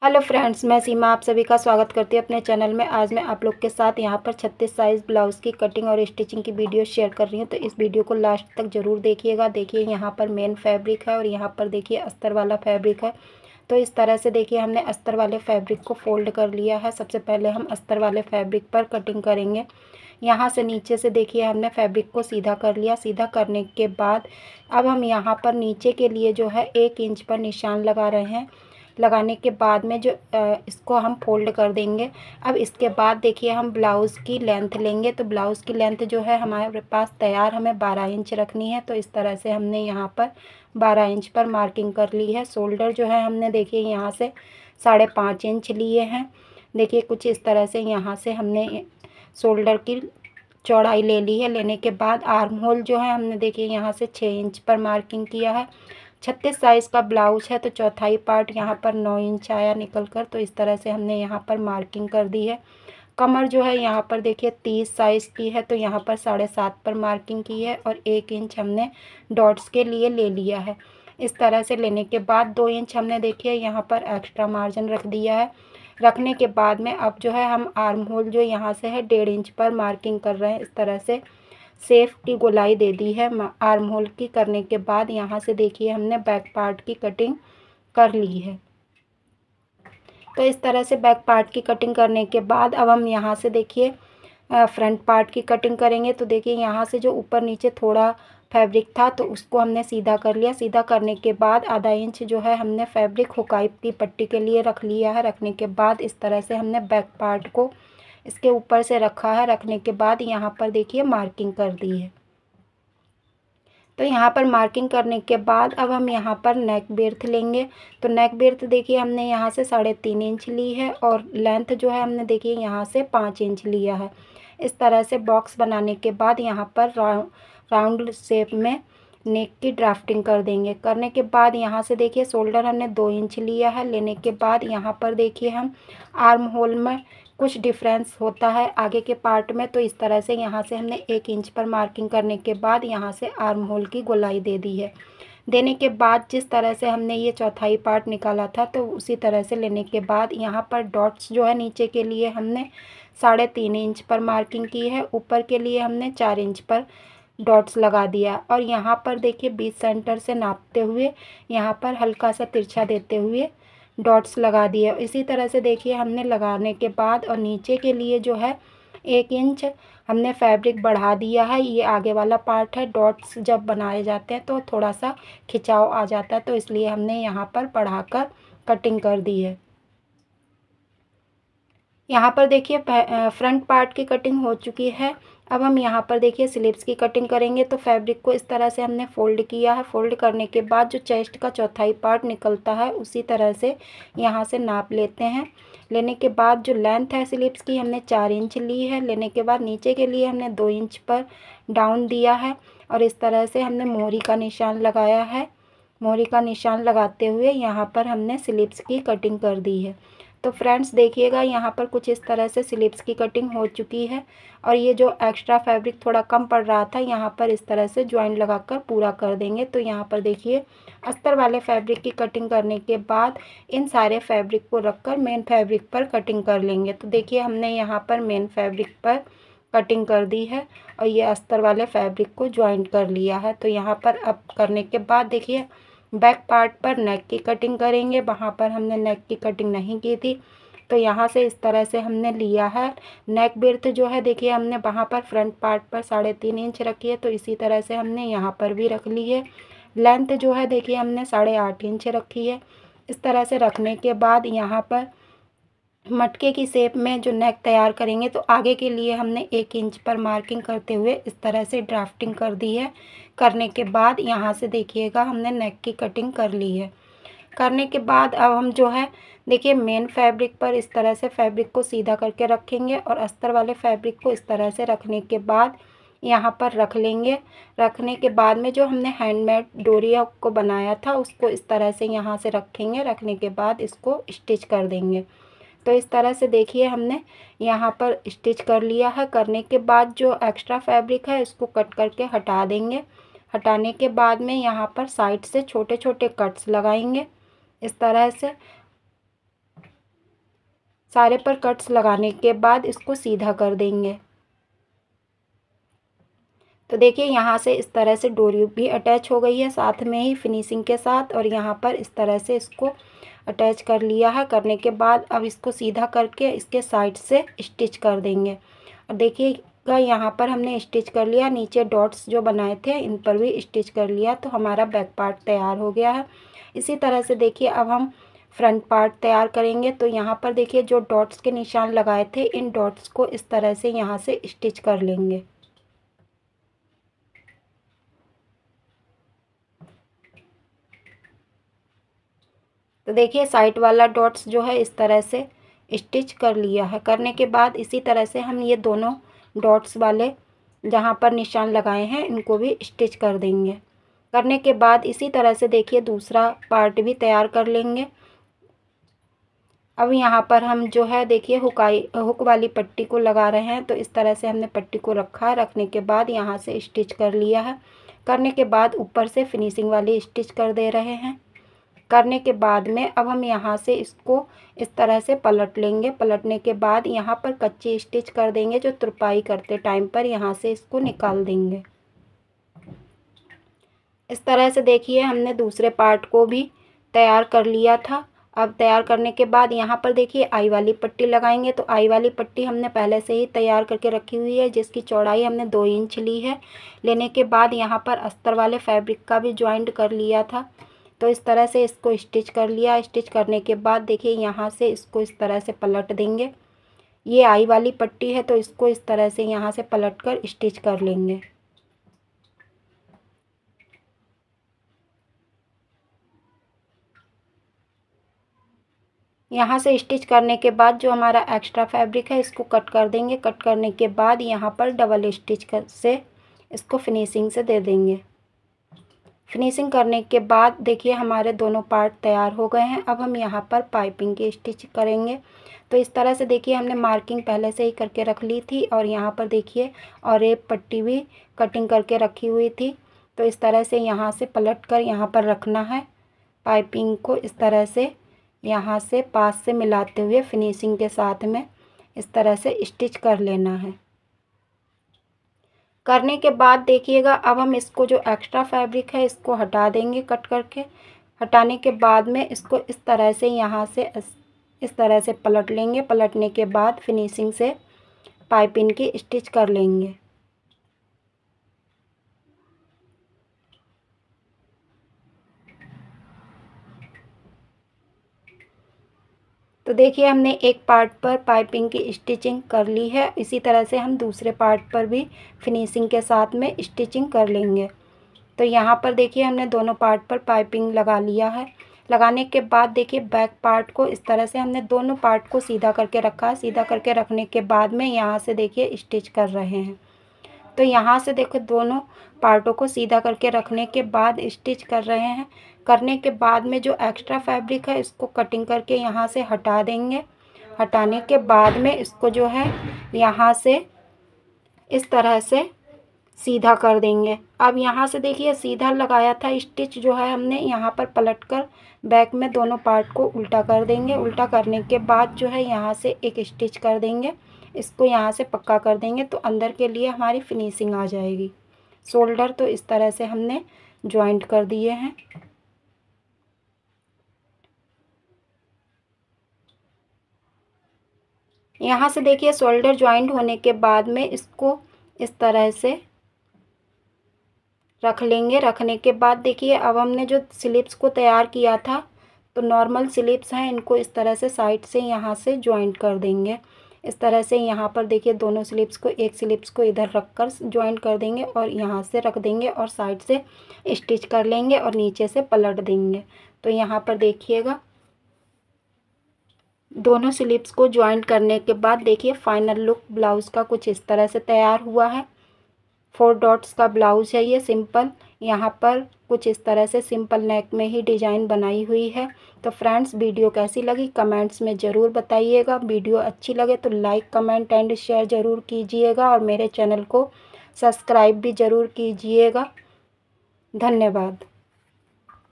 Hello friends, मैं सीमा आप सभी का स्वागत करती हूँ अपने चैनल में। आज मैं आप लोग के साथ यहाँ पर 36 साइज़ ब्लाउज़ की कटिंग और स्टिचिंग की वीडियो शेयर कर रही हूँ। तो इस वीडियो को लास्ट तक ज़रूर देखिएगा। देखिए यहाँ पर मेन फैब्रिक है और यहाँ पर देखिए अस्तर वाला फैब्रिक है। तो इस तरह से देखिए हमने अस्तर वाले फैब्रिक को फोल्ड कर लिया है। सबसे पहले हम अस्तर वाले फैब्रिक पर कटिंग करेंगे। यहाँ से नीचे से देखिए हमने फैब्रिक को सीधा कर लिया। सीधा करने के बाद अब हम यहाँ पर नीचे के लिए जो है 1 इंच पर निशान लगा रहे हैं। लगाने के बाद में जो इसको हम फोल्ड कर देंगे। अब इसके बाद देखिए हम ब्लाउज़ की लेंथ लेंगे। तो ब्लाउज़ की लेंथ जो है हमारे पास तैयार हमें 12 इंच रखनी है। तो इस तरह से हमने यहाँ पर 12 इंच पर मार्किंग कर ली है। शोल्डर जो है हमने देखिए यहाँ से 5.5 इंच लिए हैं। देखिए कुछ इस तरह से यहाँ से हमने शोल्डर की चौड़ाई ले ली है। लेने के बाद आर्म होल जो है हमने देखिए यहाँ से 6 इंच पर मार्किंग किया है। 36 साइज़ का ब्लाउज है तो चौथाई पार्ट यहाँ पर 9 इंच आया निकल कर। तो इस तरह से हमने यहाँ पर मार्किंग कर दी है। कमर जो है यहाँ पर देखिए 30 साइज़ की है तो यहाँ पर 7.5 पर मार्किंग की है और 1 इंच हमने डॉट्स के लिए ले लिया है। इस तरह से लेने के बाद 2 इंच हमने देखिए यहाँ पर एक्स्ट्रा मार्जिन रख दिया है। रखने के बाद में अब जो है हम आर्म होल जो यहाँ से है 1.5 इंच पर मार्किंग कर रहे हैं। इस तरह से सेफ की गोलाई दे दी है आर्म होल की। करने के बाद यहाँ से देखिए हमने बैक पार्ट की कटिंग कर ली है। तो इस तरह से बैक पार्ट की कटिंग करने के बाद अब हम यहाँ से देखिए फ्रंट पार्ट की कटिंग करेंगे। तो देखिए यहाँ से जो ऊपर नीचे थोड़ा फैब्रिक था तो उसको हमने सीधा कर लिया। सीधा करने के बाद आधा इंच जो है हमने फैब्रिक हुकाई की पट्टी के लिए रख लिया है। रखने के बाद इस तरह से हमने बैक पार्ट को इसके ऊपर से रखा है। रखने के बाद यहाँ पर देखिए मार्किंग कर दी है। तो यहाँ पर मार्किंग करने के बाद अब हम यहाँ पर नेक बेर्थ लेंगे। तो नेक बेर्थ देखिए हमने यहाँ से 3.5 इंच ली है और लेंथ जो है हमने देखिए यहाँ से 5 इंच लिया है। इस तरह से बॉक्स बनाने के बाद यहाँ पर राउंड शेप में नेक की ड्राफ्टिंग कर देंगे। करने के बाद यहाँ से देखिए शोल्डर हमने 2 इंच लिया है। लेने के बाद यहाँ पर देखिए हम आर्म होल में कुछ डिफरेंस होता है आगे के पार्ट में। तो इस तरह से यहाँ से हमने 1 इंच पर मार्किंग करने के बाद यहाँ से आर्म होल की गोलाई दे दी है। देने के बाद जिस तरह से हमने ये चौथाई पार्ट निकाला था तो उसी तरह से लेने के बाद यहाँ पर डॉट्स जो है नीचे के लिए हमने 3.5 इंच पर मार्किंग की है। ऊपर के लिए हमने 4 इंच पर डॉट्स लगा दिया और यहाँ पर देखिए बीच सेंटर से नापते हुए यहाँ पर हल्का सा तिरछा देते हुए डॉट्स लगा दिए। इसी तरह से देखिए हमने लगाने के बाद और नीचे के लिए जो है 1 इंच हमने फैब्रिक बढ़ा दिया है। ये आगे वाला पार्ट है। डॉट्स जब बनाए जाते हैं तो थोड़ा सा खिंचाव आ जाता है तो इसलिए हमने यहाँ पर बढ़ाकर कटिंग कर दी है। यहाँ पर देखिए फ्रंट पार्ट की कटिंग हो चुकी है। अब हम यहाँ पर देखिए स्लीव्स की कटिंग करेंगे। तो फैब्रिक को इस तरह से हमने फ़ोल्ड किया है। फ़ोल्ड करने के बाद जो चेस्ट का चौथाई पार्ट निकलता है उसी तरह से यहाँ से नाप लेते हैं। लेने के बाद जो लेंथ है स्लीव्स की हमने 4 इंच ली है। लेने के बाद नीचे के लिए हमने 2 इंच पर डाउन दिया है और इस तरह से हमने मोहरी का निशान लगाया है। मोहरी का निशान लगाते हुए यहाँ पर हमने स्लीव्स की कटिंग कर दी है। तो फ्रेंड्स देखिएगा यहाँ पर कुछ इस तरह से स्लीव्स की कटिंग हो चुकी है और ये जो एक्स्ट्रा फैब्रिक थोड़ा कम पड़ रहा था यहाँ पर इस तरह से ज्वाइंट लगाकर पूरा कर देंगे। तो यहाँ पर देखिए अस्तर वाले फैब्रिक की कटिंग करने के बाद इन सारे फैब्रिक को रखकर मेन फैब्रिक पर कटिंग कर लेंगे। तो देखिए हमने यहाँ पर मेन फैब्रिक पर कटिंग कर दी है और ये अस्तर वाले फैब्रिक को ज्वाइंट कर लिया है। तो यहाँ पर अब करने के बाद देखिए बैक पार्ट पर नेक की कटिंग करेंगे। वहाँ पर हमने नेक की कटिंग नहीं की थी तो यहाँ से इस तरह से हमने लिया है। नेक बिर्थ जो है देखिए हमने वहाँ पर फ्रंट पार्ट पर 3.5 इंच रखी है तो इसी तरह से हमने यहाँ पर भी रख ली है। लेंथ जो है देखिए हमने 8.5 इंच रखी है। इस तरह से रखने के बाद यहाँ पर मटके की शेप में जो नेक तैयार करेंगे तो आगे के लिए हमने 1 इंच पर मार्किंग करते हुए इस तरह से ड्राफ्टिंग कर दी है। करने के बाद यहाँ से देखिएगा हमने नेक की कटिंग कर ली है। करने के बाद अब हम जो है देखिए मेन फैब्रिक पर इस तरह से फैब्रिक को सीधा करके रखेंगे और अस्तर वाले फैब्रिक को इस तरह से रखने के बाद यहाँ पर रख लेंगे। रखने के बाद में जो हमने हैंडमेड डोरिया को बनाया था उसको इस तरह से यहाँ से रखेंगे। रखने के बाद इसको स्टिच कर देंगे। तो इस तरह से देखिए हमने यहाँ पर स्टिच कर लिया है। करने के बाद जो एक्स्ट्रा फैब्रिक है इसको कट करके हटा देंगे। हटाने के बाद में यहाँ पर साइड से छोटे छोटे कट्स लगाएंगे इस तरह से। सारे पर कट्स लगाने के बाद इसको सीधा कर देंगे। तो देखिए यहाँ से इस तरह से डोरी भी अटैच हो गई है साथ में ही फिनिशिंग के साथ, और यहाँ पर इस तरह से इसको अटैच कर लिया है। करने के बाद अब इसको सीधा करके इसके साइड से स्टिच कर देंगे। और देखिएगा यहाँ पर हमने स्टिच कर लिया, नीचे डॉट्स जो बनाए थे इन पर भी स्टिच कर लिया, तो हमारा बैक पार्ट तैयार हो गया है। इसी तरह से देखिए अब हम फ्रंट पार्ट तैयार करेंगे। तो यहाँ पर देखिए जो डॉट्स के निशान लगाए थे, इन डॉट्स को इस तरह से यहाँ से स्टिच कर लेंगे। तो देखिए साइड वाला डॉट्स जो है इस तरह से स्टिच कर लिया है। करने के बाद इसी तरह से हम ये दोनों डॉट्स वाले जहाँ पर निशान लगाए हैं इनको भी स्टिच कर देंगे। करने के बाद इसी तरह से देखिए दूसरा पार्ट भी तैयार कर लेंगे। अब यहाँ पर हम जो है देखिए हुक वाली पट्टी को लगा रहे हैं। तो इस तरह से हमने पट्टी को रखा, रखने के बाद यहाँ से स्टिच कर लिया है। करने के बाद ऊपर से फिनिशिंग वाली स्टिच कर दे रहे हैं। करने के बाद में अब हम यहाँ से इसको इस तरह से पलट लेंगे। पलटने के बाद यहाँ पर कच्ची स्टिच कर देंगे, जो तुरपाई करते टाइम पर यहाँ से इसको निकाल देंगे। इस तरह से देखिए हमने दूसरे पार्ट को भी तैयार कर लिया था। अब तैयार करने के बाद यहाँ पर देखिए आई वाली पट्टी लगाएंगे। तो आई वाली पट्टी हमने पहले से ही तैयार करके रखी हुई है, जिसकी चौड़ाई हमने 2 इंच ली है। लेने के बाद यहाँ पर अस्तर वाले फैब्रिक का भी ज्वाइंट कर लिया था। तो इस तरह से इसको स्टिच कर लिया। स्टिच करने के बाद देखिए यहाँ से इसको इस तरह से पलट देंगे। ये आई वाली पट्टी है, तो इसको इस तरह से यहाँ से पलट कर स्टिच कर लेंगे। यहाँ से स्टिच करने के बाद जो हमारा एक्स्ट्रा फैब्रिक है इसको कट कर देंगे। कट करने के बाद यहाँ पर डबल स्टिच से इसको फिनिशिंग से दे देंगे। फिनिशिंग करने के बाद देखिए हमारे दोनों पार्ट तैयार हो गए हैं। अब हम यहाँ पर पाइपिंग की स्टिच करेंगे। तो इस तरह से देखिए हमने मार्किंग पहले से ही करके रख ली थी, और यहाँ पर देखिए और एक पट्टी भी कटिंग करके रखी हुई थी। तो इस तरह से यहाँ से पलट कर यहाँ पर रखना है। पाइपिंग को इस तरह से यहाँ से पास से मिलाते हुए फिनिशिंग के साथ में इस तरह से स्टिच कर लेना है। करने के बाद देखिएगा अब हम इसको जो एक्स्ट्रा फैब्रिक है इसको हटा देंगे कट करके। हटाने के बाद में इसको इस तरह से यहाँ से इस तरह से पलट लेंगे। पलटने के बाद फिनिशिंग से पाइपिंग की स्टिच कर लेंगे। तो देखिए हमने एक पार्ट पर पाइपिंग की स्टिचिंग कर ली है। इसी तरह से हम दूसरे पार्ट पर भी फिनिशिंग के साथ में स्टिचिंग कर लेंगे। तो यहाँ पर देखिए हमने दोनों पार्ट पर पाइपिंग लगा लिया है। लगाने के बाद देखिए बैक पार्ट को इस तरह से हमने दोनों पार्ट को सीधा करके रखा। सीधा करके रखने के बाद में यहाँ से देखिए स्टिच कर रहे हैं। तो यहाँ से देखो दोनों पार्टों को सीधा करके रखने के बाद स्टिच कर रहे हैं। करने के बाद में जो एक्स्ट्रा फैब्रिक है इसको कटिंग करके यहाँ से हटा देंगे। हटाने के बाद में इसको जो है यहाँ से इस तरह से सीधा कर देंगे। अब यहाँ से देखिए सीधा लगाया था स्टिच जो है हमने, यहाँ पर पलटकर बैक में दोनों पार्ट को उल्टा कर देंगे। उल्टा करने के बाद जो है यहाँ से एक स्टिच कर देंगे। इसको यहाँ से पक्का कर देंगे तो अंदर के लिए हमारी फिनिशिंग आ जाएगी। शोल्डर तो इस तरह से हमने जॉइंट कर दिए हैं। यहाँ से देखिए शोल्डर जॉइंट होने के बाद में इसको इस तरह से रख लेंगे। रखने के बाद देखिए अब हमने जो स्लिप्स को तैयार किया था, तो नॉर्मल स्लिप्स हैं, इनको इस तरह से साइड से यहाँ से जॉइंट कर देंगे। इस तरह से यहाँ पर देखिए दोनों स्लिप्स को, एक स्लिप्स को इधर रखकर जॉइंट कर देंगे और यहाँ से रख देंगे और साइड से स्टिच कर लेंगे और नीचे से पलट देंगे। तो यहाँ पर देखिएगा दोनों स्लिप्स को जॉइंट करने के बाद देखिए फाइनल लुक ब्लाउज़ का कुछ इस तरह से तैयार हुआ है। 4 डॉट्स का ब्लाउज़ है ये सिंपल। यहाँ पर कुछ इस तरह से सिंपल नेक में ही डिज़ाइन बनाई हुई है। तो फ्रेंड्स वीडियो कैसी लगी कमेंट्स में ज़रूर बताइएगा। वीडियो अच्छी लगे तो लाइक कमेंट एंड शेयर ज़रूर कीजिएगा और मेरे चैनल को सब्सक्राइब भी ज़रूर कीजिएगा। धन्यवाद।